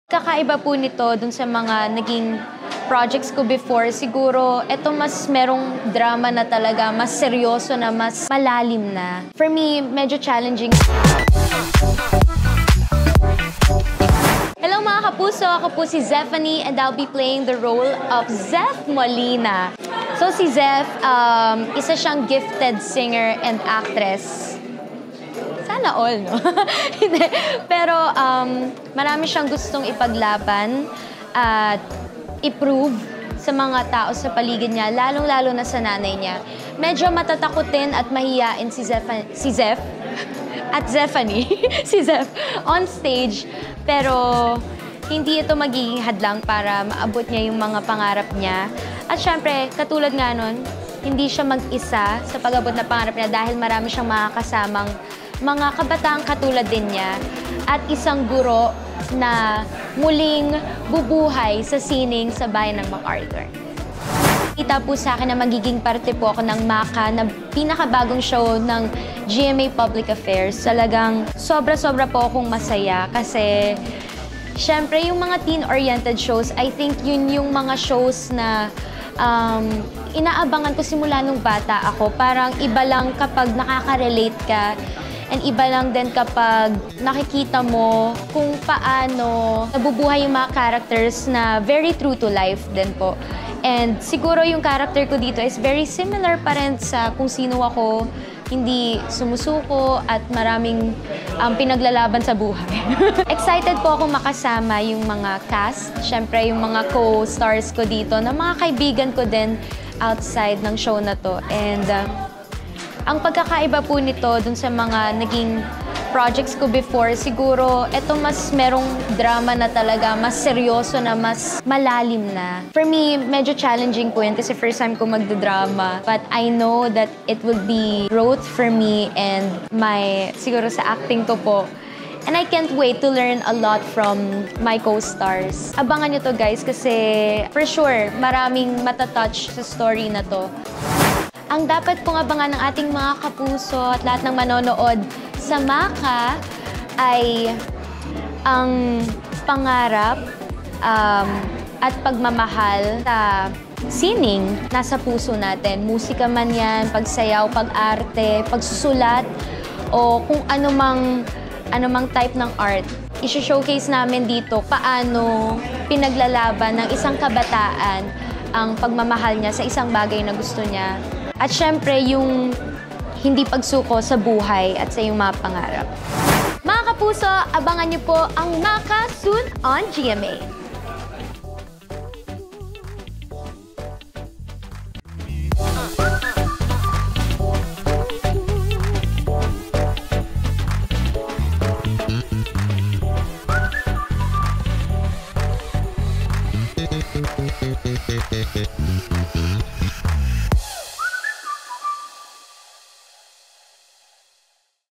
Kakaiba po nito dun sa mga naging projects ko before. Siguro, ito mas merong drama na talaga, mas seryoso na, mas malalim na. For me, medyo challenging. Hello mga kapuso! Ako po si Zephanie and I'll be playing the role of Zeph Molina. So si Zeph, isa siyang gifted singer and actress. Sana all, no? Pero marami siyang gustong ipaglaban at i-prove sa mga tao sa paligid niya, lalong-lalo na sa nanay niya. Medyo matatakutin at mahiyain si Zeph at Zephanie, si Zeph, on stage. Pero hindi ito magiging hadlang para maabot niya yung mga pangarap niya. At syempre, katulad nga nun, hindi siya mag-isa sa pag-abot na pangarap niya dahil marami siyang makakasamang mga kabataang katulad din niya at isang guro na muling bubuhay sa sining sa bayan ng MacArthur. Kita po sa akin na magiging parte po ako ng MACA na pinakabagong show ng GMA Public Affairs. Talagang sobra-sobra po akong masaya kasi syempre yung mga teen-oriented shows, I think yun yung mga shows na inaabangan ko simula nung bata ako. Parang iba lang kapag nakaka-relate ka. And iba lang din kapag nakikita mo kung paano nabubuhay yung mga characters na very true to life din po. And siguro yung character ko dito is very similar pa rin sa kung sino ako, hindi sumusuko at maraming pinaglalaban sa buhay. Excited po akong makasama yung mga cast, syempre yung mga co-stars ko dito, na mga kaibigan ko din outside ng show na to. And ang pagkakaiba po nito dun sa mga naging projects ko before, siguro ito mas merong drama na talaga, mas seryoso na, mas malalim na. For me, medyo challenging po yan kasi first time ko magda-drama. But I know that it will be growth for me and siguro sa acting to po. And I can't wait to learn a lot from my co-stars. Abangan nyo to guys kasi for sure, maraming matatouch sa story na to. Ang dapat pong abangan ng ating mga kapuso at lahat ng manonood sa MACA ay ang pangarap at pagmamahal sa sining nasa puso natin. Musika man yan, pagsayaw, pag-arte, pagsusulat, o kung anumang type ng art. I-showcase namin dito paano pinaglalaban ng isang kabataan ang pagmamahal niya sa isang bagay na gusto niya. At syempre, yung hindi pagsuko sa buhay at sa iyong mga pangarap. Mga kapuso, abangan niyo po ang MACA soon on GMA.